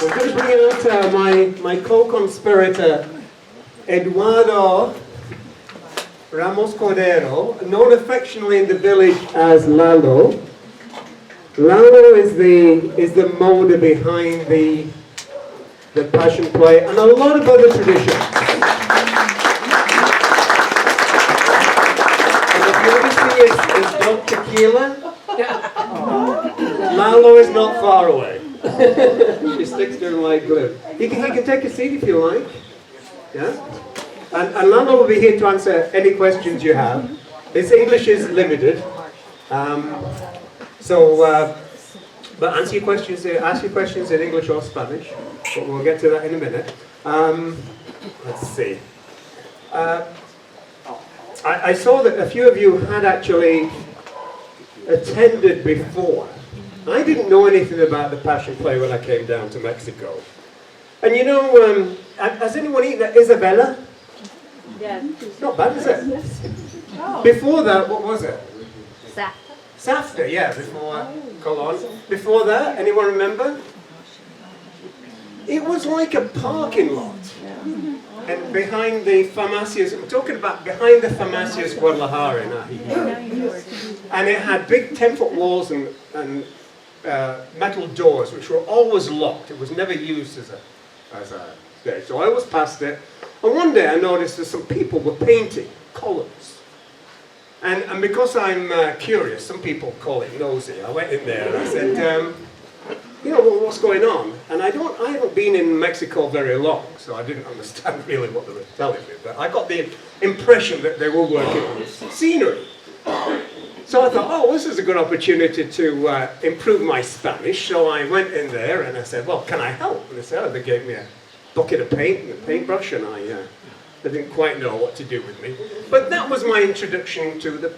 I'm going to bring out my co-conspirator, Eduardo Ramos, known affectionately in the village as Lalo. Lalo is the molder behind the Passion Play and a lot of other traditions. And if you ever see his dog Tequila, Lalo is not far away. She sticks to him like glue. He can take a seat if you like. Yeah? And Lalo will be here to answer any questions you have. His English is limited. But ask your questions in English or Spanish. But we'll get to that in a minute. Let's see. I saw that a few of you had actually attended before. I didn't know anything about the Passion Play when I came down to Mexico. And you know, has anyone eaten at Isabella? Yeah. Not bad, is it? Before that, what was it? Safta, yeah, before Colon. Before that, anyone remember? It was like a parking lot. And behind the Farmacias, I'm talking about behind the Farmacias Guadalajara in AJIJIC'S. And it had big 10-foot walls and metal doors, which were always locked. It was never used as a stage. So I always passed it. And one day I noticed that some people were painting columns. And because I'm curious, some people call it nosy, I went in there and I said, you know, what's going on? And I haven't been in Mexico very long, so I didn't understand really what they were telling me. But I got the impression that they were working on scenery. So I thought, oh, this is a good opportunity to improve my Spanish. So I went in there and I said, well, can I help? And they said, oh, they gave me a bucket of paint and a paintbrush, and they didn't quite know what to do with me. But that was my introduction to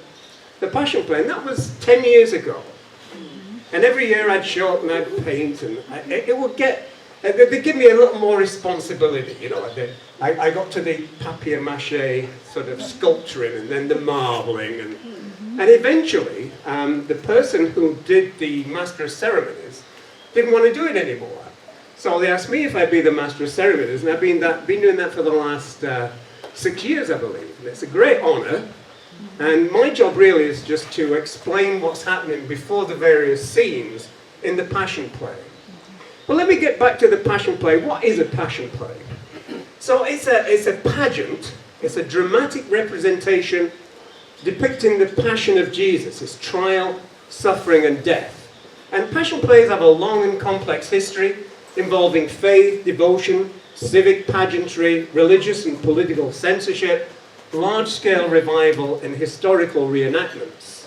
the Passion Play, and that was 10 years ago. And every year I'd show up and I'd paint, and it would get, they'd give me a little more responsibility, you know. I got to the papier-mâché sort of sculpturing, and then the marbling, and eventually the person who did the Master of Ceremonies didn't want to do it anymore. So they asked me if I'd be the Master of Ceremonies, and I've been doing that for the last 6 years, I believe. And it's a great honour, and my job really is just to explain what's happening before the various scenes in the Passion Play. Well, let me get back to the Passion Play. What is a Passion Play? So it's a pageant, it's a dramatic representation depicting the Passion of Jesus, his trial, suffering, and death. And Passion Plays have a long and complex history, involving faith, devotion, civic pageantry, religious and political censorship, large-scale revival, and historical reenactments.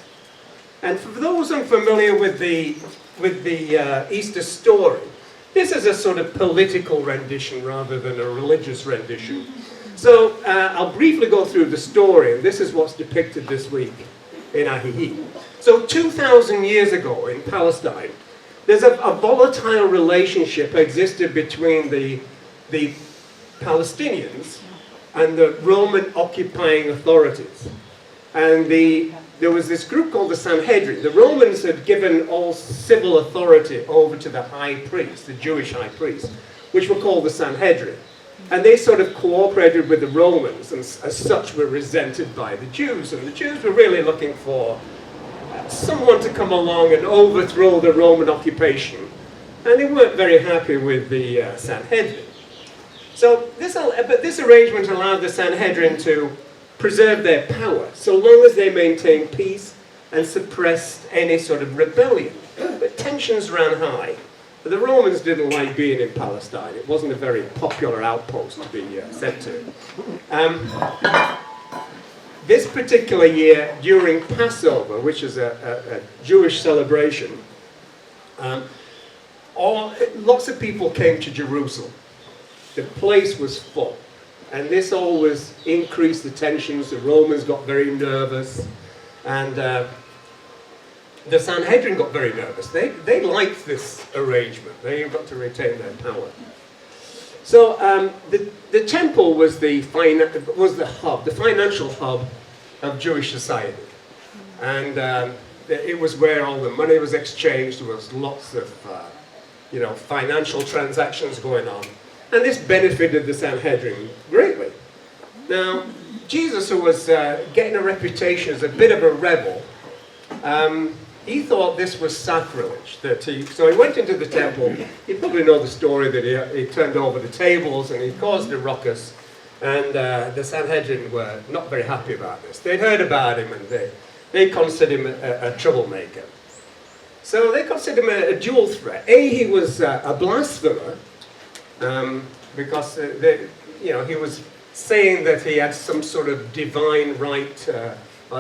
And for those unfamiliar with the Easter story, this is a sort of political rendition rather than a religious rendition. So I'll briefly go through the story, and this is what's depicted this week in AJIJIC. So 2,000 years ago in Palestine, there's a volatile relationship existed between the Palestinians and the Roman occupying authorities. And there was this group called the Sanhedrin. The Romans had given all civil authority over to the high priest, the Jewish high priest, which were called the Sanhedrin. And they sort of cooperated with the Romans, and as such were resented by the Jews. And the Jews were really looking for someone to come along and overthrow the Roman occupation. And they weren't very happy with the Sanhedrin. So this arrangement allowed the Sanhedrin to preserve their power, so long as they maintained peace and suppressed any sort of rebellion. But tensions ran high. The Romans didn't like being in Palestine. It wasn't a very popular outpost to be sent to. This particular year, during Passover, which is a Jewish celebration, lots of people came to Jerusalem. The place was full. And this always increased the tensions. The Romans got very nervous. And the Sanhedrin got very nervous. They liked this arrangement. They got to retain their power. So the temple was the hub, the financial hub of Jewish society. And it was where all the money was exchanged. There was lots of financial transactions going on. And this benefited the Sanhedrin greatly. Now, Jesus, who was getting a reputation as a bit of a rebel, he thought this was sacrilege. So he went into the temple. You probably know the story that he turned over the tables and he caused a ruckus. And the Sanhedrin were not very happy about this. They'd heard about him and they considered him a troublemaker. So they considered him a dual threat. He was a blasphemer because he was saying that he had some sort of divine right,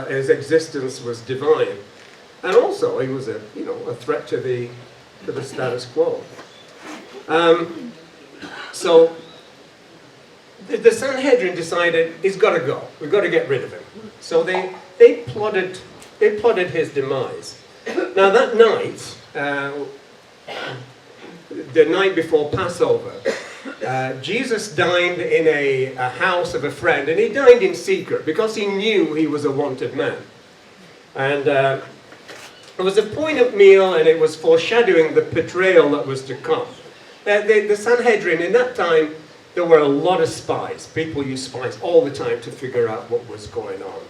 his existence was divine. And also, he was a threat to the status quo. So the Sanhedrin decided he's got to go. We've got to get rid of him. So they plotted his demise. Now that night, the night before Passover, Jesus dined in a house of a friend, and he dined in secret because he knew he was a wanted man. And it was a poignant meal, and it was foreshadowing the betrayal that was to come. The Sanhedrin, in that time, there were a lot of spies. People used spies all the time to figure out what was going on.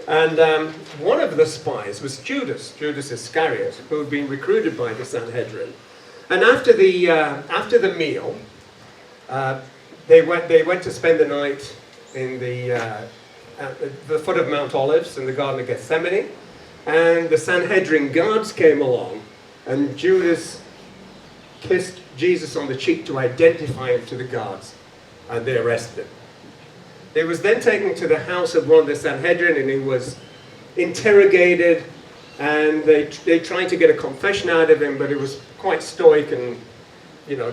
And one of the spies was Judas Iscariot, who had been recruited by the Sanhedrin. And after the meal, they went to spend the night in at the foot of Mount Olives in the Garden of Gethsemane. And the Sanhedrin guards came along, and Judas kissed Jesus on the cheek to identify him to the guards, and they arrested him. He was then taken to the house of one of the Sanhedrin, and he was interrogated, and they tried to get a confession out of him, but he was quite stoic, and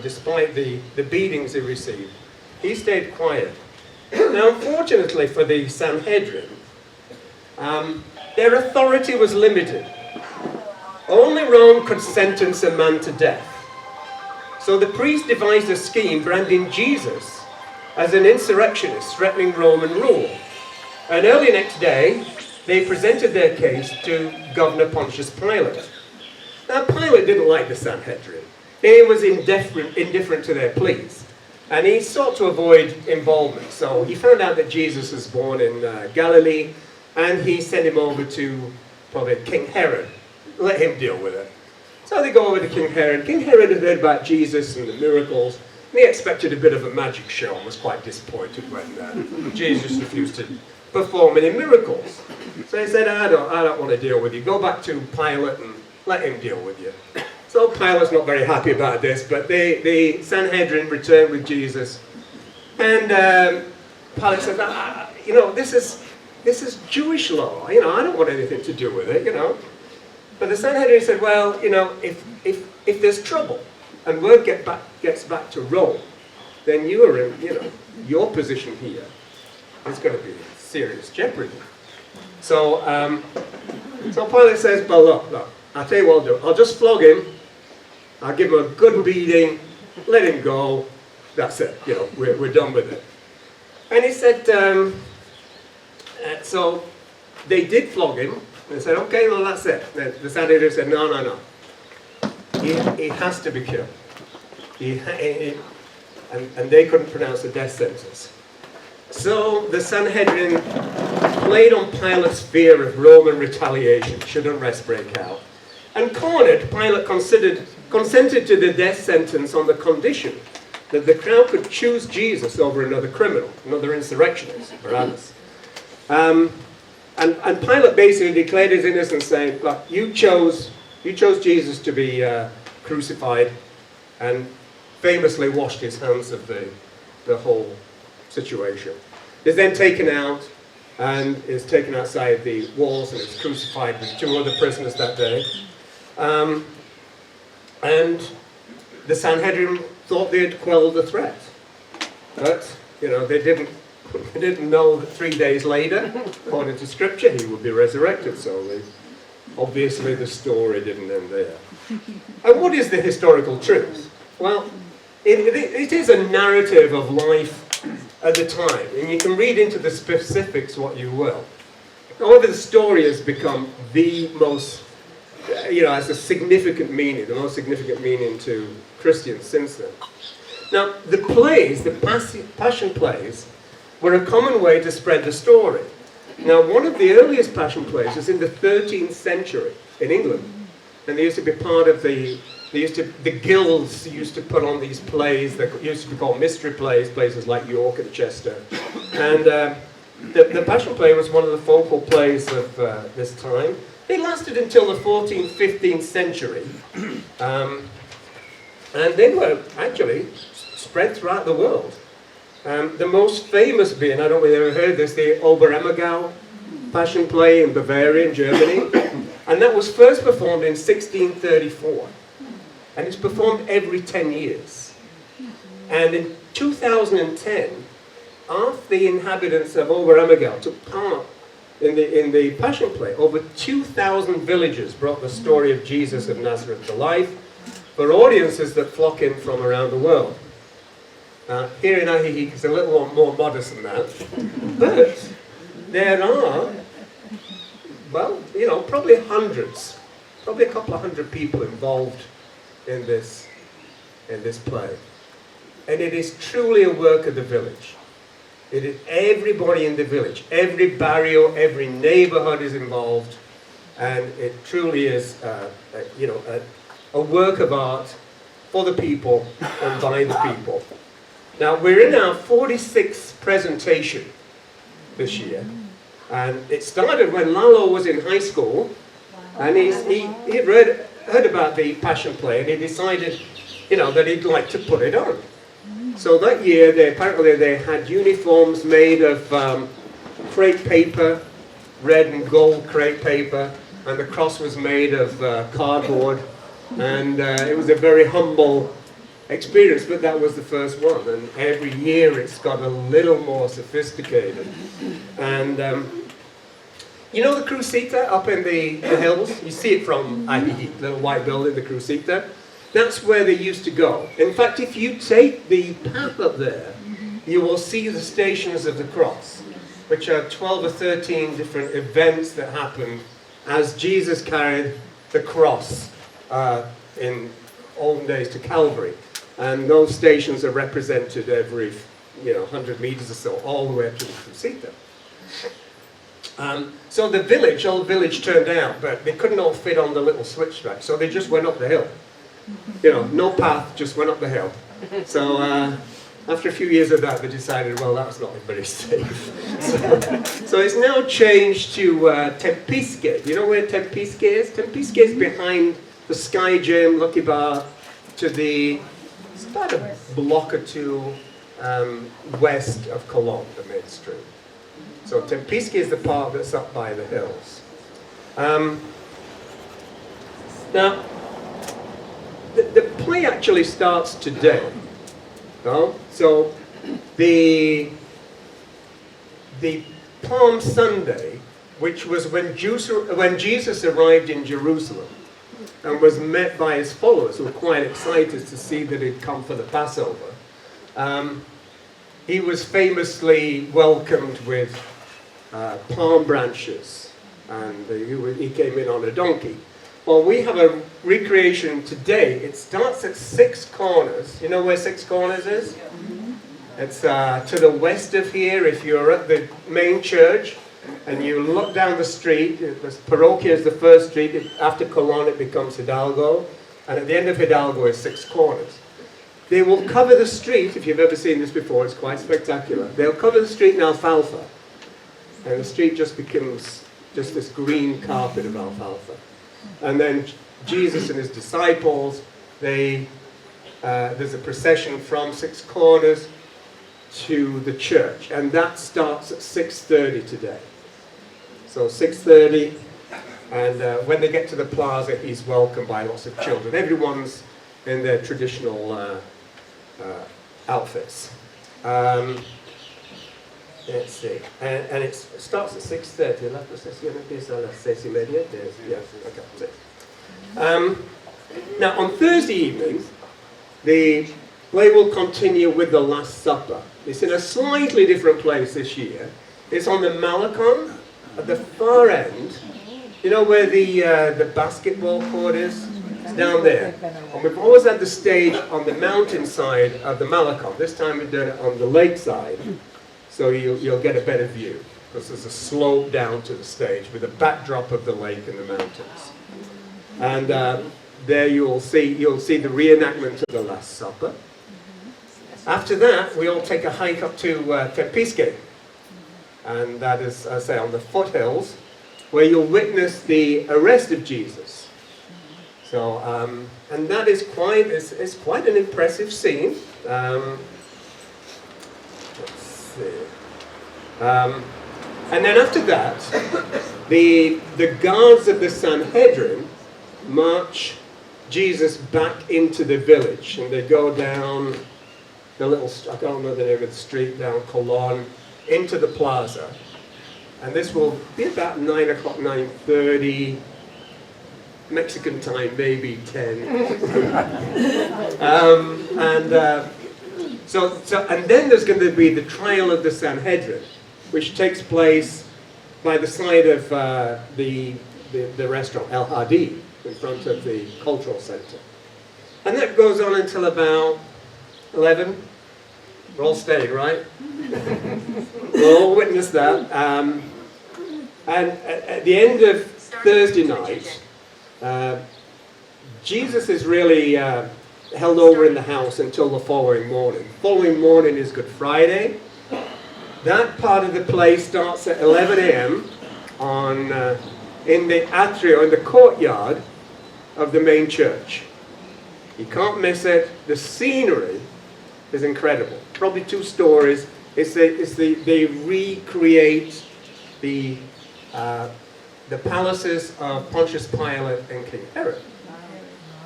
despite the beatings he received, he stayed quiet. Now, unfortunately for the Sanhedrin, their authority was limited. Only Rome could sentence a man to death. So the priest devised a scheme branding Jesus as an insurrectionist threatening Roman rule. And early next day, they presented their case to Governor Pontius Pilate. Now, Pilate didn't like the Sanhedrin. He was indifferent to their pleas. And he sought to avoid involvement. So he found out that Jesus was born in Galilee, and he sent him over to probably King Herod. Let him deal with it. So they go over to King Herod. King Herod had heard about Jesus and the miracles. And he expected a bit of a magic show and was quite disappointed when Jesus refused to perform any miracles. So he said, I don't want to deal with you. Go back to Pilate and let him deal with you. So Pilate's not very happy about this, but the Sanhedrin returned with Jesus. And Pilate said, this is Jewish law. I don't want anything to do with it, But the Sanhedrin said, well, if there's trouble and word gets back to Rome, then you are in, your position here is going to be in serious jeopardy. So, so Pilate says, well, look, I'll tell you what I'll do. I'll just flog him. I'll give him a good beating. Let him go. That's it. We're done with it. And he said, so they did flog him. And they said, okay, well, that's it. The Sanhedrin said, no. He has to be killed. And they couldn't pronounce the death sentence. So the Sanhedrin played on Pilate's fear of Roman retaliation should unrest break out. And cornered, Pilate consented to the death sentence on the condition that the crowd could choose Jesus over another criminal, another insurrectionist, Barabbas. And Pilate basically declared his innocence, saying, look, you chose Jesus to be crucified, and famously washed his hands of the whole situation. He's then taken out and is taken outside the walls and is crucified with 2 other prisoners that day. And the Sanhedrin thought they had quelled the threat. But, they didn't know that 3 days later, according to Scripture, he would be resurrected. So obviously the story didn't end there. And what is the historical truth? Well, it is a narrative of life at the time, and you can read into the specifics what you will. However, the story has become the most has a significant meaning, the most significant meaning to Christians since then. Now, the plays, the Passion plays, were a common way to spread the story. Now, one of the earliest Passion plays was in the 13th century in England. And they used to be part of the guilds used to put on these plays that used to be called mystery plays, places like York and Chester. And the Passion play was one of the focal plays of this time. It lasted until the 14th, 15th century. And they were actually spread throughout the world. The most famous being, I don't know if you've ever heard this, the Oberammergau Passion play in Bavaria, in Germany. And that was first performed in 1634. And it's performed every 10 years. And in 2010, half the inhabitants of Oberammergau took part in the Passion play. Over 2,000 villagers brought the story of Jesus of Nazareth to life for audiences that flock in from around the world. Here in AJIJIC it's a little more modest than that. But there are, well, probably hundreds, probably a couple of hundred people involved in this play. And it is truly a work of the village. It is everybody in the village, every barrio, every neighborhood is involved, and it truly is, a work of art for the people and by the people. Now, we're in our 46th presentation this year, and it started when Lalo was in high school, and he heard about the Passion play, and he decided, that he'd like to put it on. So that year, apparently they had uniforms made of crepe paper, red and gold crepe paper, and the cross was made of cardboard, and it was a very humble experience, but that was the first one, and every year it's got a little more sophisticated. And the Crucita up in the hills? You see it from AJIJIC, little white building, the Crucita. That's where they used to go. In fact, if you take the path up there, you will see the Stations of the Cross, which are 12 or 13 different events that happened as Jesus carried the cross in olden days to Calvary. And those stations are represented every 100 meters or so, all the way up to the Crucita. So the whole village turned out, but they couldn't all fit on the little switchback, so they just went up the hill. No path, just went up the hill. So after a few years of that, they decided, well, that's not very safe. So it's now changed to Tempisque. You know where Tempisque is? Tempisque is behind the Sky Gym, Lucky Bar, it's about a block or two west of Cologne, the main street. So Tempisque is the part that's up by the hills. Now, the play actually starts today. So the Palm Sunday, which was when Jesus arrived in Jerusalem and was met by his followers, who were quite excited to see that he'd come for the Passover, he was famously welcomed with palm branches, and he came in on a donkey. Well, we have a recreation today. It starts at Six Corners. You know where Six Corners is? It's to the west of here. If you're at the main church and you look down the street, the Parroquia is the first street. After Colón, it becomes Hidalgo. And at the end of Hidalgo is Six Corners. They will cover the street. If you've ever seen this before, it's quite spectacular. They'll cover the street in alfalfa. And the street just becomes just this green carpet of alfalfa. And then Jesus and his disciples, there's a procession from Six Corners to the church. And that starts at 6:30 today. So 6:30, and when they get to the plaza, he's welcomed by lots of children. Everyone's in their traditional outfits. Let's see. And it starts at 6:30. La procesión empieza a las 6:30. Yeah, okay. Now, on Thursday evening, the play will continue with the Last Supper. It's in a slightly different place this year. It's on the Malecon at the far end You know where the basketball court is? It's down there. And we've always had the stage on the mountainside of the Malakon. This time we've done it on the lakeside, so you'll get a better view, because there's a slope down to the stage with a backdrop of the lake and the mountains. And there you'll see the reenactment of the Last Supper. After that, we all take a hike up to Tempisque, and that is, I say, on the foothills, where you'll witness the arrest of Jesus. So, and that is it's quite an impressive scene. Let's see. And then after that, the guards of the Sanhedrin march Jesus back into the village, and they go down the little, I don't remember the name of the street, down Cologne, into the plaza. And this will be about 9 o'clock, 9:30, Mexican time, maybe 10. And then there's going to be the trial of the Sanhedrin, which takes place by the side of the restaurant El Hadi, in front of the cultural center. And that goes on until about 11. We're all steady, right? We'll all witness that. And at the end of Thursday night, Jesus is really held over in the house until the following morning. The following morning is Good Friday. That part of the play starts at 11 a.m. In the atrio, in the courtyard of the main church. You can't miss it. The scenery is incredible. Probably 2 stories. They recreate the palaces of Pontius Pilate and King Herod.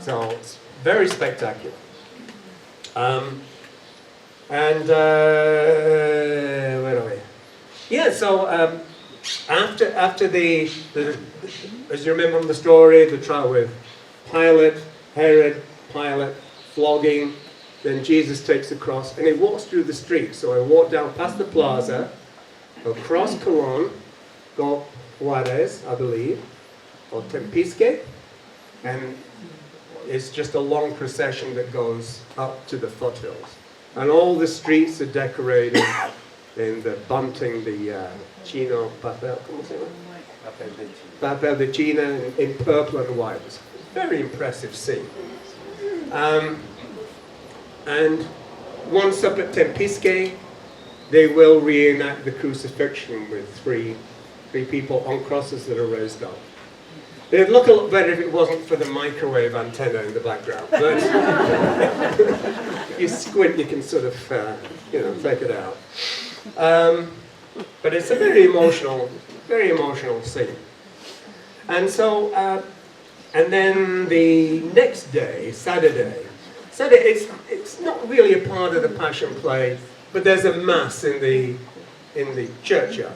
So it's very spectacular. Where are we? Yeah. So after as you remember from the story, the trial with Pilate, Herod, Pilate, flogging. Then Jesus takes the cross and he walks through the street. So I walk down past the plaza, across Cologne, go Juarez, I believe, or Tempisque, and it's just a long procession that goes up to the foothills. And all the streets are decorated in the bunting, the chino, papel, ¿cómo se llama? Papel de China in purple and white. It's a very impressive scene. And once up at Tempisque, they will reenact the crucifixion with three people on crosses that are raised up. It'd look a lot better if it wasn't for the microwave antenna in the background. But if you squint, you can sort of, take it out. But it's a very emotional scene. And so, and then the next day, Saturday, it's not really a part of the Passion Play, but there's a mass in the churchyard.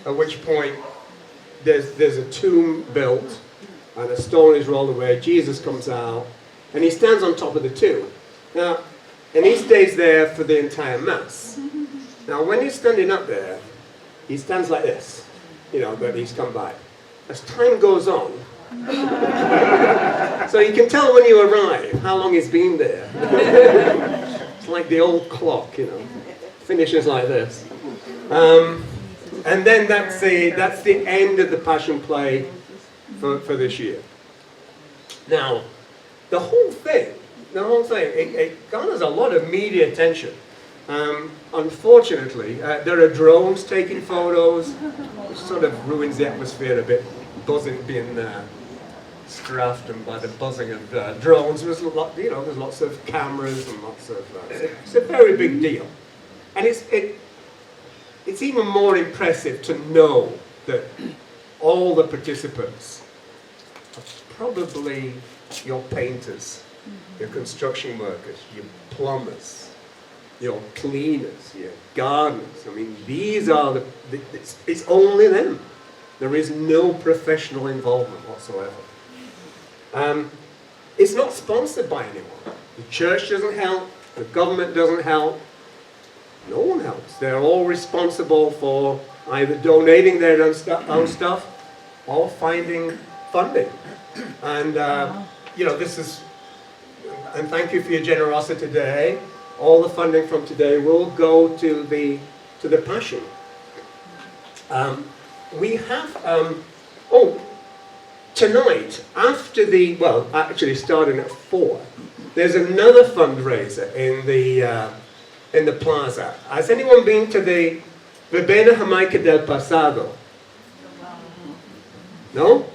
At which point, there's a tomb built, and a stone is rolled away. Jesus comes out, and he stands on top of the tomb. Now, and he stays there for the entire mass. Now, when he's standing up there, he stands like this, that he's come by. As time goes on, so you can tell when you arrive how long he's been there. It's like the old clock, finishes like this. And then that's the end of the Passion Play for this year. Now, the whole thing, it garners a lot of media attention. Unfortunately, there are drones taking photos, which sort of ruins the atmosphere a bit, being strafed by the buzzing of drones. There's lots of cameras and lots of. It's a very big deal, and it's even more impressive to know that all the participants are probably your painters, your construction workers, your plumbers, your cleaners, your gardeners. I mean, these are it's only them. There is no professional involvement whatsoever. It's not sponsored by anyone. The church doesn't help, the government doesn't help, no one helps. They're all responsible for either donating their own stuff of finding funding. And, you know, this is, and thank you for your generosity today. All the funding from today will go to the Passion. We have, tonight, after the, well, actually starting at 4, there's another fundraiser in the plaza. Has anyone been to the Verbena Jamaica del Pasado? No?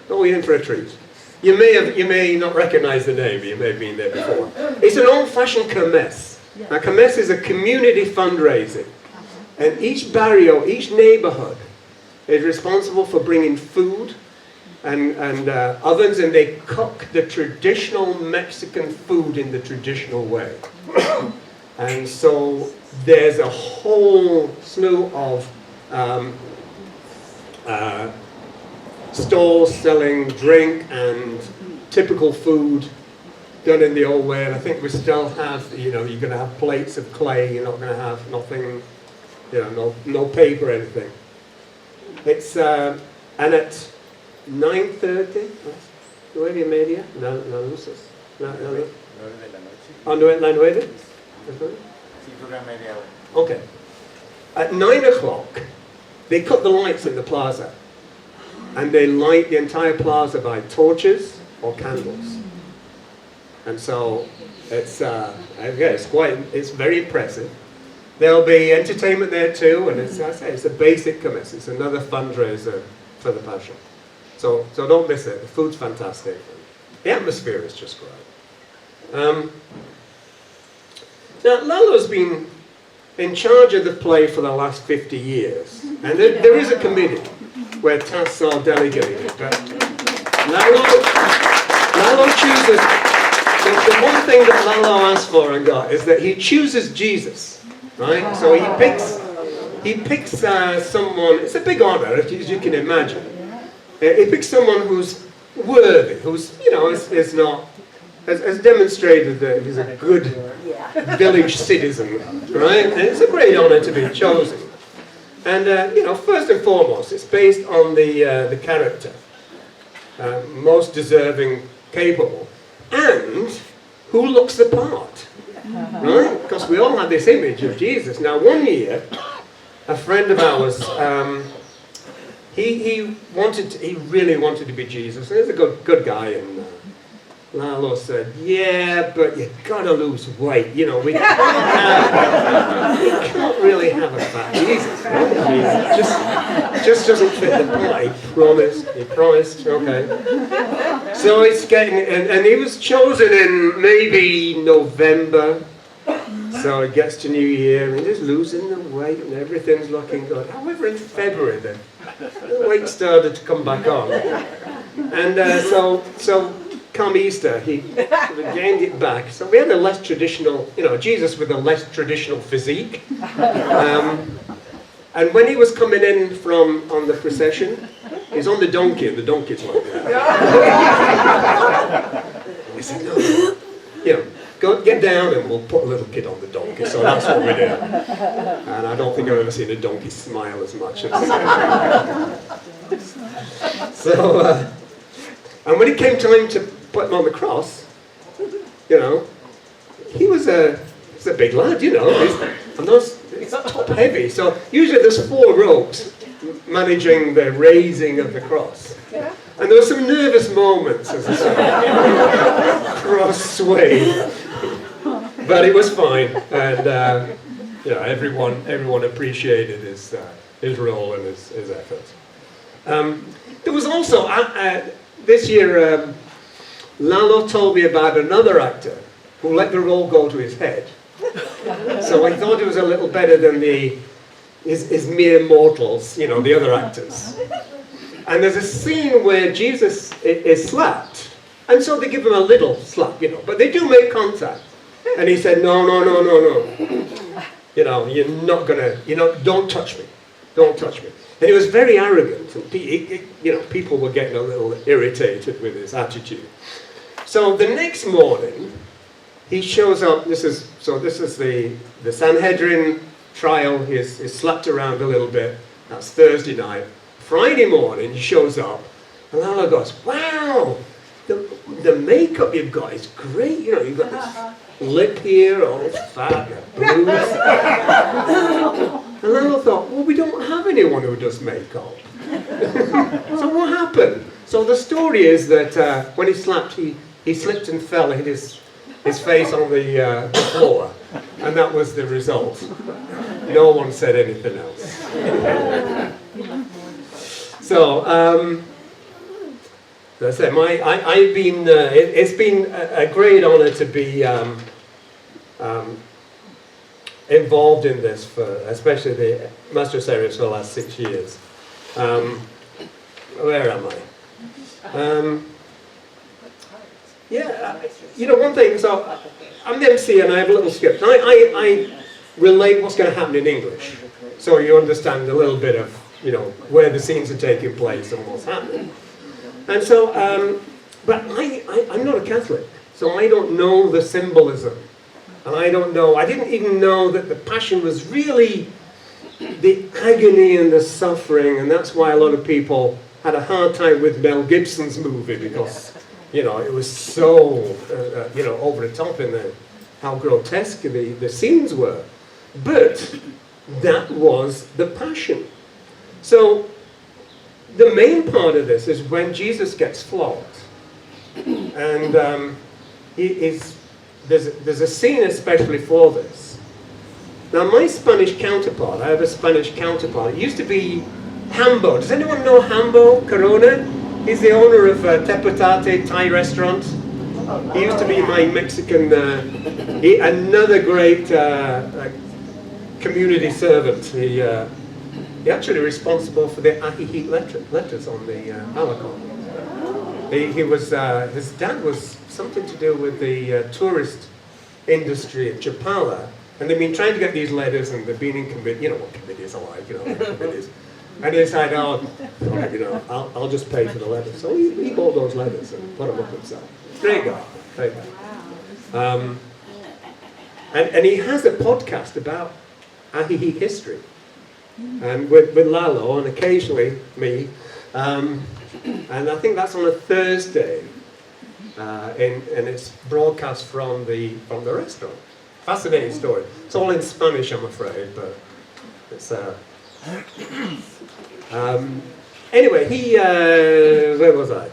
Oh, you're in for a treat. You may not recognize the name, you may have been there before. It's an old-fashioned kermesse. Now, kermesse is a community fundraising. And each barrio, each neighborhood is responsible for bringing food and ovens, and they cook the traditional Mexican food in the traditional way. And so there's a whole slew of stalls selling drink and typical food done in the old way. And I think we still have, you know, you're going to have plates of clay, you're not going to have nothing, you know, no paper or anything. It's, and at 9:30, ¿9:30? No luces. No. ¿A las 9? Okay. At 9 o'clock, they cut the lights in the plaza. And they light the entire plaza by torches or candles. And so it's it's very impressive. There'll be entertainment there too, and it's a basic kermesse. It's another fundraiser for the Passion. So don't miss it. The food's fantastic. The atmosphere is just great. Now, Lalo's been in charge of the play for the last 50 years. And there is a committee where tasks are delegated. But Lalo chooses, the one thing that Lalo asked for and got is that he chooses Jesus, right? So he picks someone, it's a big honor, as you can imagine. He picks someone who's worthy, who's, you know, is not, has demonstrated that he's a good village citizen, right? And it's a great honor to be chosen. And, you know, first and foremost, it's based on the character. Most deserving, capable, and who looks the part, right? Because we all have this image of Jesus. Now, one year, a friend of ours, he really wanted to be Jesus. He's a good guy, and Lalo said, yeah, but you gotta lose weight. You know, we can't really have a fat Jesus. Right? Just doesn't fit the part. He promised, okay. So it's getting, and he was chosen in maybe November. So it gets to New Year, and he's losing the weight, and everything's looking good. However, in February, the weight started to come back on. And so come Easter, he sort of gained it back. So we had a less traditional, you know, Jesus with a less traditional physique. And when he was coming in on the procession, he's on the donkey, and the donkey's like that. He said, no, you know, go get down and we'll put a little kid on the donkey. So that's what we did. And I don't think I've ever seen a donkey smile as much as so, and when it came time to put him on the cross, you know, he's a big lad, you know. He's top heavy. So usually there's 4 ropes managing the raising of the cross. And there were some nervous moments as the cross swayed. But it was fine, and you know, everyone appreciated his role and his efforts. There was also this year, Lalo told me about another actor who let the role go to his head. So I thought it was a little better than his mere mortals, you know, the other actors. And there's a scene where Jesus is slapped, and so they give him a little slap, you know, but they do make contact. And he said, no. You know, don't touch me. Don't touch me. And he was very arrogant, and you know, people were getting a little irritated with his attitude. So the next morning, he shows up. This is the Sanhedrin trial. He's slapped around a little bit. That's Thursday night. Friday morning, he shows up, And Lalo goes, wow, the makeup you've got is great. You know, you've got this lip here, all fat, and blues. And Lalo thought, well, we don't have anyone who does makeup. So what happened? So the story is that when he slapped, he slipped and fell and hit his face on the floor. And that was the result. No one said anything else. So, as I said, I've been, it's been a great honor to be involved in this, especially the Master of Ceremonies for the last 6 years. Where am I? Yeah, you know, one thing, so I'm the MC and I have a little script. I relate what's going to happen in English, so you understand a little bit of, you know, where the scenes are taking place and what's happening. And so, but I'm not a Catholic, so I don't know the symbolism. And I didn't even know that the Passion was really the agony and the suffering, and that's why a lot of people had a hard time with Mel Gibson's movie, because, you know, it was so, you know, over the top in how grotesque the scenes were. But that was the Passion. So the main part of this is when Jesus gets flogged, and there's a scene especially for this. Now my Spanish counterpart, I have a Spanish counterpart. It used to be Hambo. Does anyone know Hambo Corona? He's the owner of Tepetate Thai restaurant. He used to be my Mexican, another great community servant. He actually responsible for the AJIJIC'S letters on the Alacon. He was, his dad was something to do with the tourist industry at Chapala, and they've been trying to get these letters, and they've been in committee, you know what committees are like, you know, committees. And he decided, oh, you know, I'll just pay for the letters. So he bought those letters and put them up himself. Great guy, great guy. And he has a podcast about AJIJIC history. And with Lalo and occasionally me. And I think that's on a Thursday. And it's broadcast from the restaurant. Fascinating story. It's all in Spanish, I'm afraid, but it's anyway, where was I?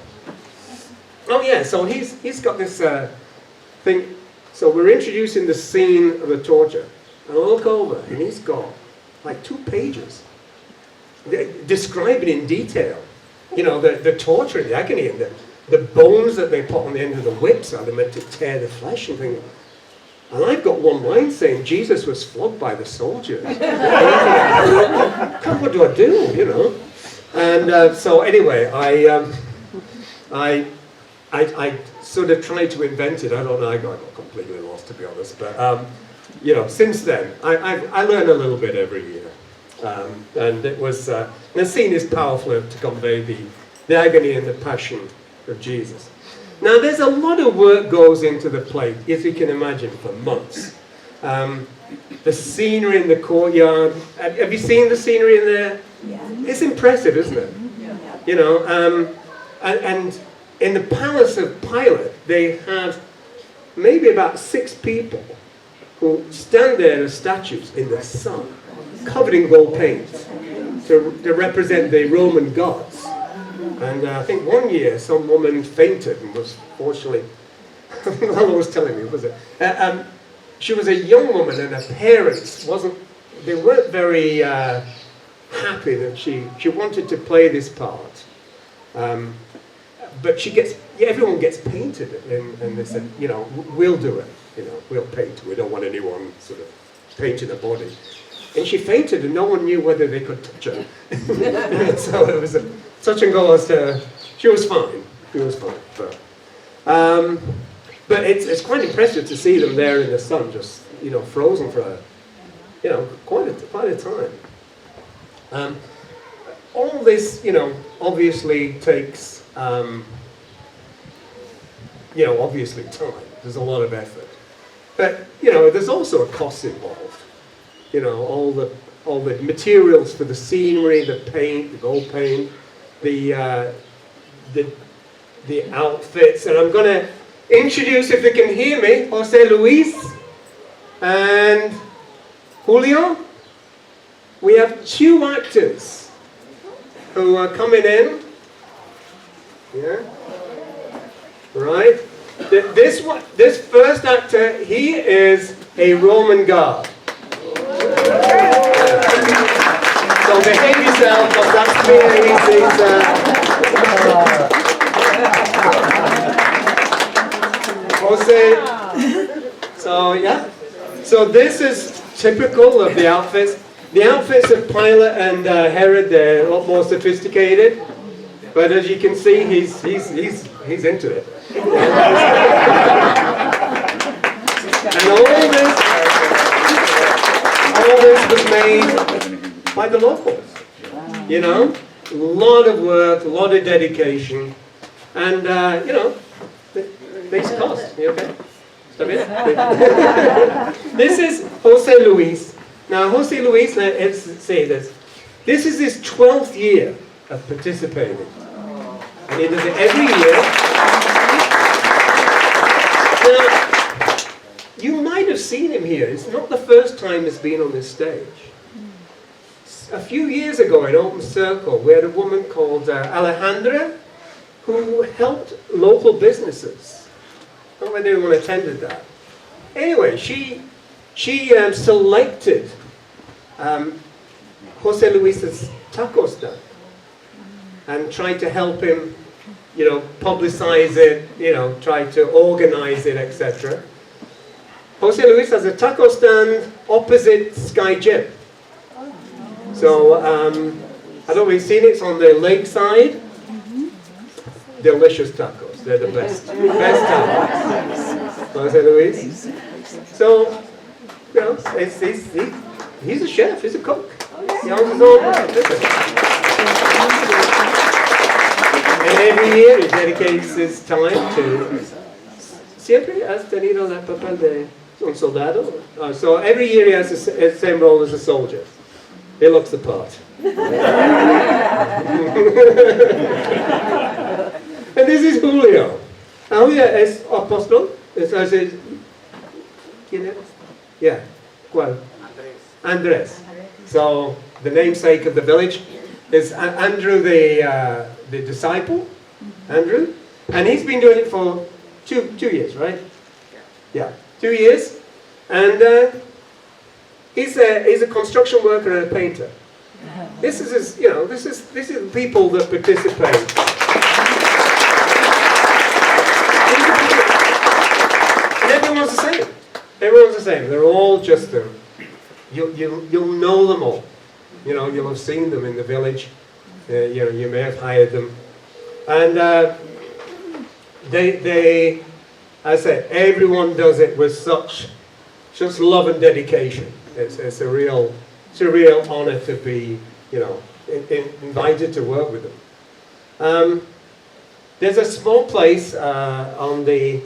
Oh yeah, so he's got this thing. So we're introducing the scene of the torture, and I look over, and he's got like 2 pages describing in detail, you know, the torture and the agony and the bones that they put on the end of the whips are meant to tear the flesh and things. And I've got one line saying Jesus was flogged by the soldiers. God, what do I do, you know? And so anyway, I sort of tried to invent it. I don't know, I got completely lost, to be honest. But, you know, since then, I learn a little bit every year. And it was, the scene is powerful to convey the agony and the passion of Jesus. Now, there's a lot of work goes into the play, as you can imagine, for months. The scenery in the courtyard. Have you seen the scenery in there? Yeah. It's impressive, isn't it? Yeah. You know, and in the palace of Pilate, they have maybe about 6 people who stand there as statues in the sun, covered in gold paint, to represent the Roman gods. And I think one year some woman fainted and was fortunately, Lalo was telling me, was it? She was a young woman and her parents they weren't very happy that she wanted to play this part. But everyone gets painted, and they said, you know, we'll do it, you know, we'll paint. We don't want anyone sort of painting the body. And she fainted, and no one knew whether they could touch her. So it was a touch and go as to, she was fine. She was fine. But it's quite impressive to see them there in the sun, just, you know, frozen for you know, quite a time. All this, you know, obviously takes, you know, obviously time. There's a lot of effort. But, you know, there's also a cost involved. You know, all the materials for the scenery, the paint, the gold paint, the the outfits, and I'm going to introduce, if you can hear me, Jose Luis and Julio. We have 2 actors who are coming in. Yeah. Right. This first actor, he is a Roman guard. So behave yourself, but that's me. Jose. So yeah. So this is typical of the outfits. The outfits of Pilate and Herod, they're a lot more sophisticated. But as you can see, he's into it. And all this was made by the locals. You know, a lot of work, a lot of dedication, and you know, these costs. You okay? Stop it. This is Jose Luis. Now, Jose Luis, let's say this. This is his 12th year of participating. And he does it every year. Now, you might have seen him here. It's not the first time he's been on this stage. A few years ago in Open Circle, we had a woman called Alejandra who helped local businesses. I don't know whether anyone attended that. Anyway, she selected Jose Luis's taco stand and tried to help him, you know, publicize it, you know, try to organize it, etc. Jose Luis has a taco stand opposite Sky Gym. So, I don't know if you've seen it, it's on the lakeside. Delicious tacos, they're the best. Best tacos. Jose Luis. So, you know, he's a chef, he's a cook. He owns his own business. And every year he dedicates his time to... Siempre has tenido el papel de un soldado? So every year he has the same role as a soldier. He looks the part. And this is Julio. Julio es apóstol. ¿Quién es? Yeah. ¿Cuál? Andrés. So the namesake of the village is Andrew, the disciple. Andrew, and he's been doing it for two years, right? Yeah, 2 years, and he's a construction worker and a painter. This is his, you know, this is the people that participate. And everyone's the same. Everyone's the same. They're all just them. You'll know them all. You know, you'll have seen them in the village. You know, you may have hired them, and they, as I said, everyone does it with such love and dedication. It's a real honor to be, you know, invited to work with them. There's a small place on the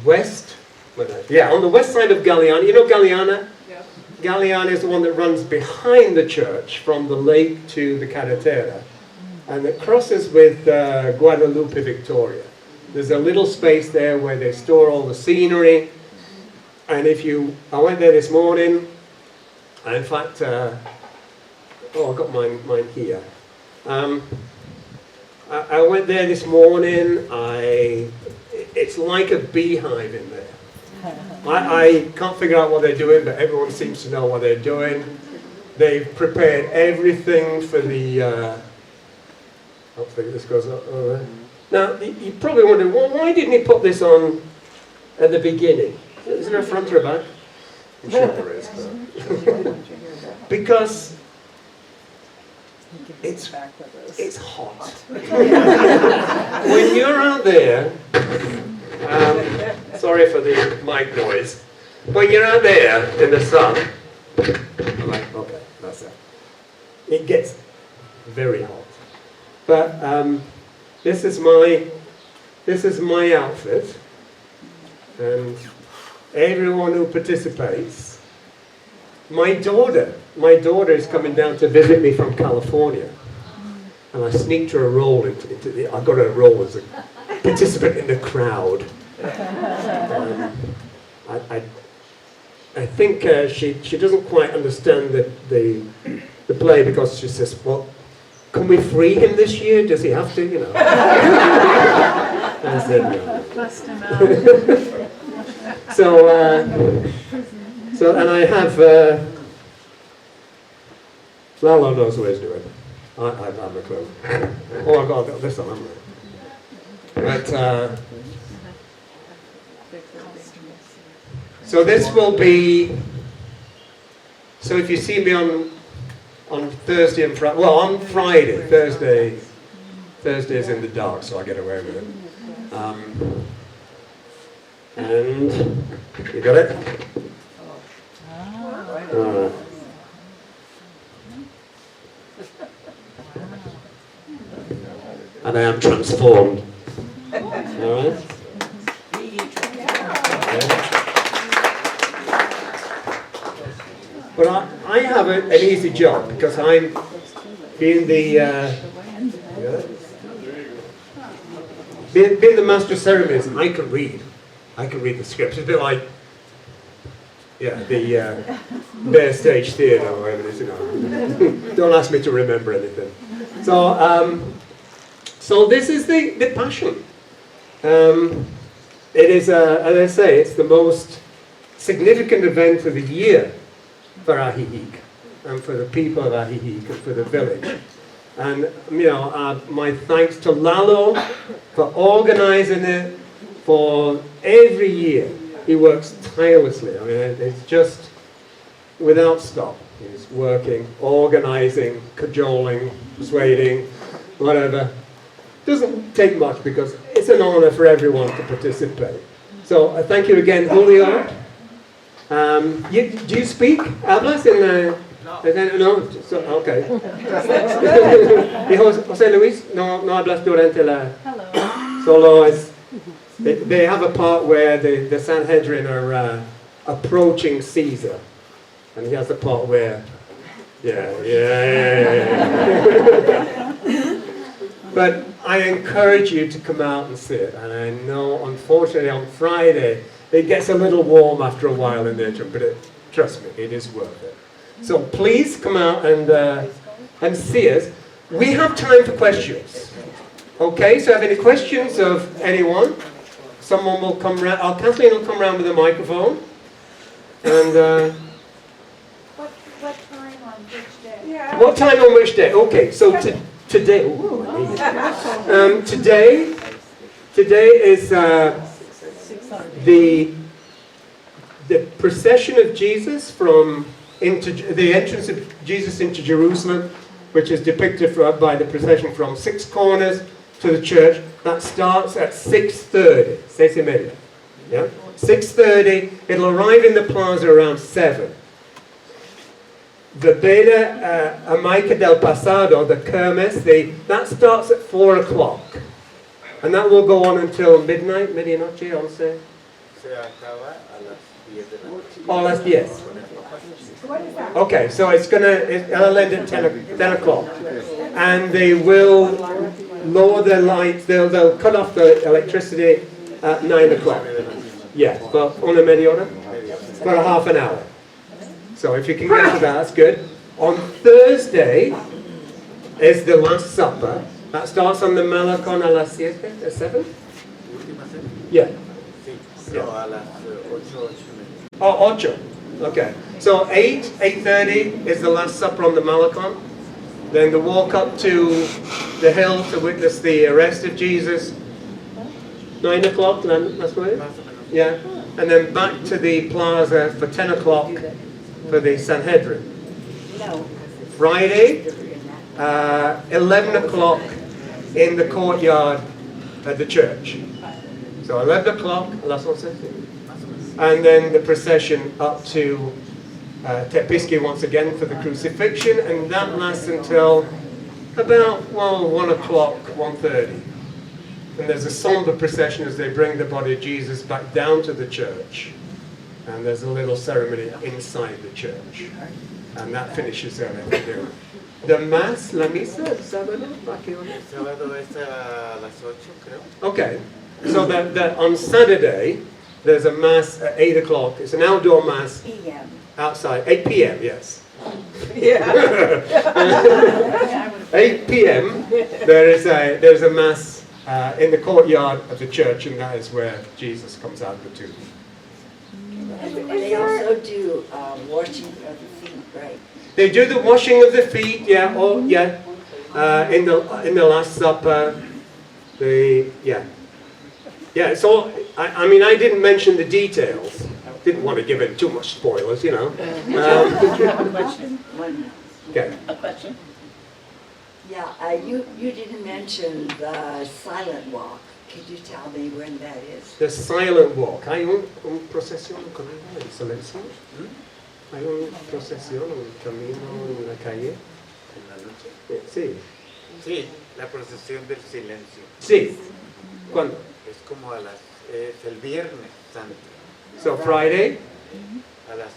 west. On the west side of Galeana. You know Galeana? Yeah. Galeana is the one that runs behind the church from the lake to the carretera. And it crosses with Guadalupe, Victoria. There's a little space there where they store all the scenery. And I went there this morning. And in fact, I've got mine here. I went there this morning. It's like a beehive in there. I can't figure out what they're doing, but everyone seems to know what they're doing. They've prepared everything for the... hopefully this goes up over there. Now, you probably wonder, well, why didn't he put this on at the beginning? Is there a front or a back? I'm sure there is. Because it's hot. When you're out there, sorry for the mic noise. When you're out there in the sun, I'm like, okay, that's it. It gets very hot. But this is my outfit, and everyone who participates. My daughter is coming down to visit me from California, and I sneaked her a roll I got her a roll as a participant in the crowd. I think she doesn't quite understand the play, because she says, well, can we free him this year? Does he have to, you know? I said no. Bust him out. So and I have, Lalo knows what he's doing. I have a clue. Oh, I've got this on, haven't I? But, so this will be, so if you see me on Thursday and Friday, well, on Friday, Thursday's in the dark, so I get away with it. And, you got it? And I am transformed. Alright? But I have an easy job, because I'm being the being the Master of Ceremonies. I can read the scripts. It's a bit like the bare stage theatre or whatever it is. You know. Don't ask me to remember anything. So so this is the Passion. It is, as I say, it's the most significant event of the year for AJIJIC, and for the people of AJIJIC, and for the village. And, you know, my thanks to Lalo for organising it for every year. He works tirelessly. I mean, it's just without stop. He's working, organising, cajoling, persuading, whatever. Doesn't take much, because it's an honour for everyone to participate. So thank you again, Julio. Do you speak hablas in no? So, okay. José Luis, no hablas durante la... Hello. Solo es... They have a part where the Sanhedrin are approaching Caesar. And he has a part where... Yeah. But I encourage you to come out and see it. And I know, unfortunately, on Friday, it gets a little warm after a while in there, but trust me, it is worth it. So please come out and see us. We have time for questions. Okay, so have any questions of anyone? Someone will come round. Kathleen will come round with a microphone. And what time on which day? Yeah. What time on which day? Okay, so today. Today is the procession of Jesus from the entrance of Jesus into Jerusalem, which is depicted by the procession from Six Corners to the church. That starts at 6:30. 6:30. Yeah, 6:30. It'll arrive in the plaza around 7. The Beda Amaica del Pasado, the Kermes, that starts at 4 o'clock. And that will go on until midnight, medianoche, 11. Oh, las 10. Okay, so it'll end at 10 o'clock. And they will lower their lights, they'll cut off the electricity at 9 o'clock. Yeah, but una media hora? For a half an hour. So if you can get to that, that's good. On Thursday is the Last Supper. That starts on the Malacon a las 7? Yeah. Oh, 8. Okay. So 8:30 is the Last Supper on the Malacon. Then the walk up to the hill to witness the arrest of Jesus. 9 o'clock, that's right? Yeah. And then back to the plaza for 10 o'clock for the Sanhedrin. Friday, 11 o'clock in the courtyard at the church. So 11 o'clock, and then the procession up to Tepisci once again for the crucifixion, and that lasts until about 1 o'clock, 1:30. And there's a somber procession as they bring the body of Jesus back down to the church, and there's a little ceremony inside the church, and that finishes everything. The Mass, la misa, el sábado, ¿a qué hora? El sábado es a las 8, creo. Okay, so that on Saturday, there's a Mass at 8 o'clock. It's an outdoor Mass PM. outside, 8 p.m., yes. Yeah. 8 p.m. There's a Mass in the courtyard of the church, and that is where Jesus comes out of the tomb. They also do washing of the feet, right? They do the washing of the feet, yeah, in the Last Supper. It's all. I mean, I didn't mention the details. Didn't want to give it too much spoilers, you know. Okay. A question? Yeah, you didn't mention the silent walk. Could you tell me when that is? The silent walk. Hay un procesión camino en silencio. Hay una procesión, un camino en la calle. En la noche. Sí. Sí, la procesión del silencio. Sí. ¿Cuándo? Es como es el Viernes Santo. So Friday. A las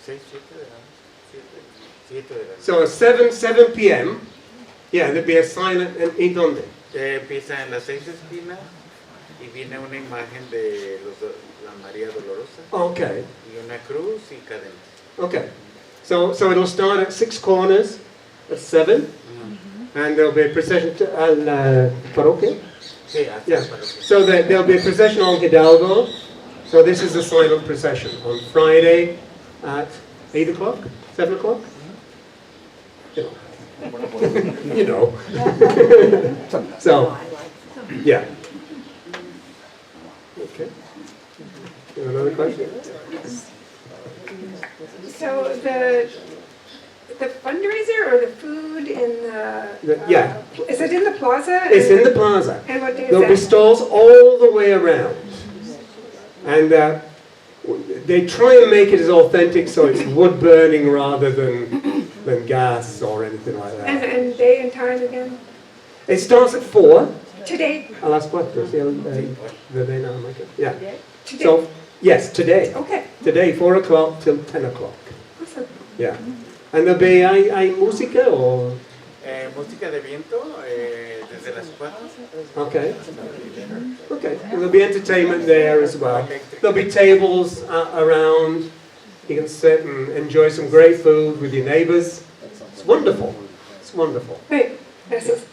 6, 7 de la noche. 7 de la noche. So 7 p.m. Yeah, there'd be a silent. ¿Y dónde? Empieza en las 6 esquinas y viene una imagen de la María Dolorosa. Okay. Y una cruz y cadenas. Okay. So it'll start at 6 corners at 7, and there'll be a procession to al parroquia. Sí, hasta Yeah. la parroquia. So there'll be a procession on Hidalgo. So this is a silent procession on Friday at 8 o'clock, 7 o'clock. You know. So, yeah. Okay. You have another question? So the fundraiser or the food in Yeah. is it in the plaza? It's in the plaza. And what day is There'll be that? stalls all the way around. And they try and make it as authentic so it's wood burning rather than gas or anything like that. And day and time again? It starts at 4. Today? A las 4. Sí, verbena, yeah. Today? So, yes, today. Okay. Today, 4 o'clock till 10 o'clock. Awesome. Yeah. And there'll be, hay música or? Música de viento desde las 4. Okay. Okay. And there'll be entertainment there as well. There'll be tables around. You can sit and enjoy some great food with your neighbors. It's wonderful. It's wonderful. Wait, this is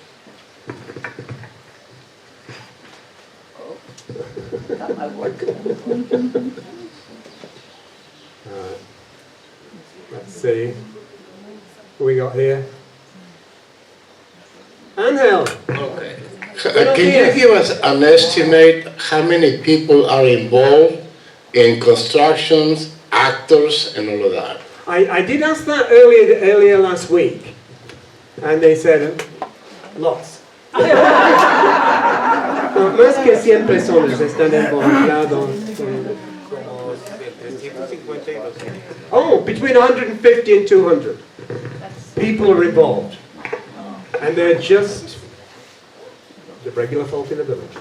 Not my work. Let's see. What we got here? Angel. Okay. Can you give us an estimate how many people are involved in constructions, actors, and all of that? I did ask that earlier last week, and they said lots. Más que 100 personas están involucrados. Como entre 150 y 200. Oh, between 150 and 200 people are involved, and they're just the regular folk in the village.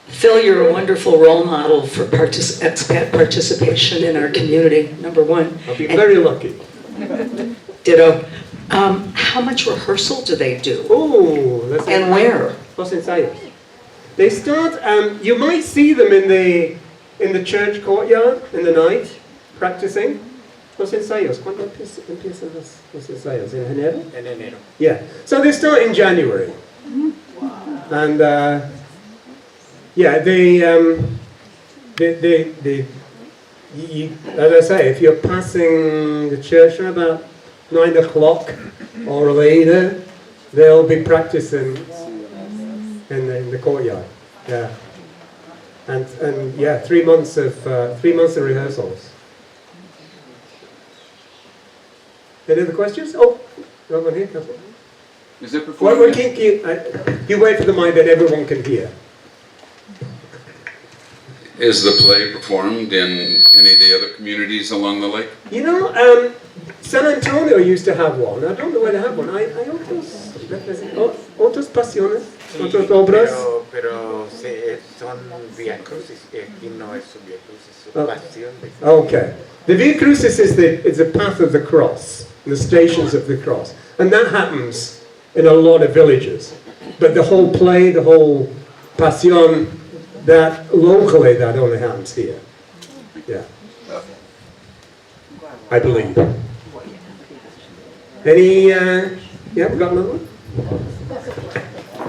Phil, you're a wonderful role model for expat participation in our community, number one. I'll be very lucky. Ditto. How much rehearsal do they do? Oh, that's And where? Los ensayos. They start. You might see them in the church courtyard in the night, practicing. Los ensayos. ¿Cuándo empiezan los ensayos? ¿En enero? En enero. Yeah. So they start in January. And as I say, if you're passing the church at about 9 o'clock or later, they'll be practicing in the courtyard. Yeah. And yeah, 3 months of rehearsals. Any other questions? Oh, another one here. Careful. Is it Well, performed? you wait for the mic that everyone can hear. Is the play performed in any of the other communities along the lake? You know, San Antonio used to have one. I don't know where they have one. Hay otras pasiones, otras obras. Pero se son Via Crucis, y aquí no es un Via Crucis, es Oh. pasión de Cristo. Okay. The Via Crucis is the path of the cross, the stations of the cross. And that happens in a lot of villages. But the whole play, the whole Pasión, that locally that only happens here. Yeah. I believe. Any, yeah, we got another one?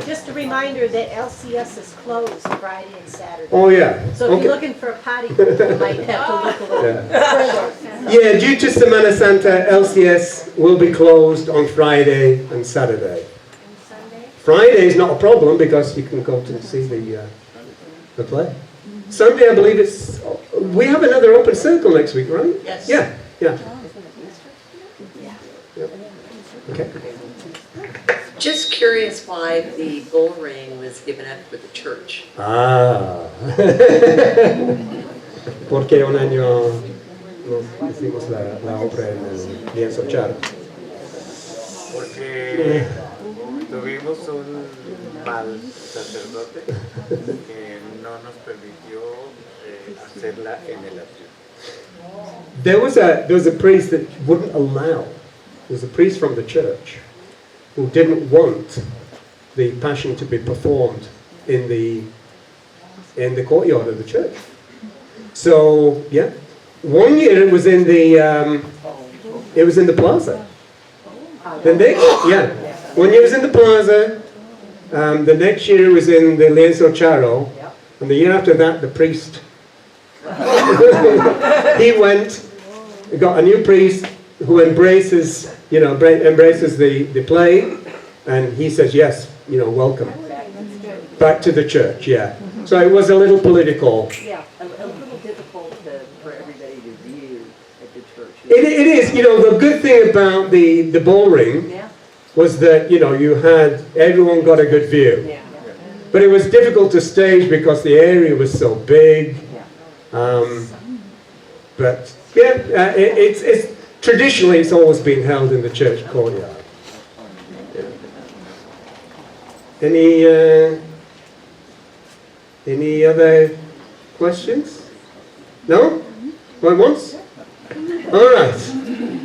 Just a reminder that LCS is closed Friday and Saturday. Oh, yeah. So if Okay. you're looking for a potty group, you might have to look a little further. Yeah, due to Semana Santa, LCS will be closed on Friday and Saturday. Friday is not a problem because you can go to see the play. Sunday, I believe we have another open circle next week, right? Yes. Yeah, yeah. Okay. Just curious why the bull ring was given up for the church. Ah. Porque un año nos hicimos la obra en el lienzo charro. Porque tuvimos un mal sacerdote que no nos permitió hacerla en el atrio. There was a priest that wouldn't allow. There was a priest from the church who didn't want the Passion to be performed in the courtyard of the church. So yeah, one year it was in the plaza. The next, yeah, 1 year it was in the plaza. The next year it was in the lienzo charro, and the year after that the priest. He went, got a new priest who embraces the play, and he says, yes, welcome back to the church, yeah. So it was a little political. Yeah, a little difficult for everybody to view at the church. It is, the good thing about the ball ring was that, you had, everyone got a good view. Yeah. But it was difficult to stage because the area was so big. But yeah, it's traditionally it's always been held in the church courtyard. Yeah. Any other questions? No? Going once? All right.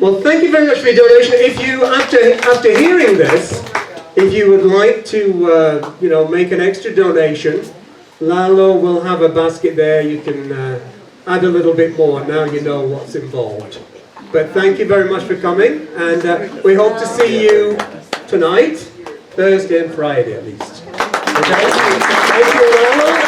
Well, thank you very much for your donation. If you, after hearing this, if you would like to, make an extra donation, Lalo will have a basket there. You can add a little bit more. Now you know what's involved. But thank you very much for coming, and we hope to see you tonight, Thursday and Friday at least. Okay? Thank you, Lalo.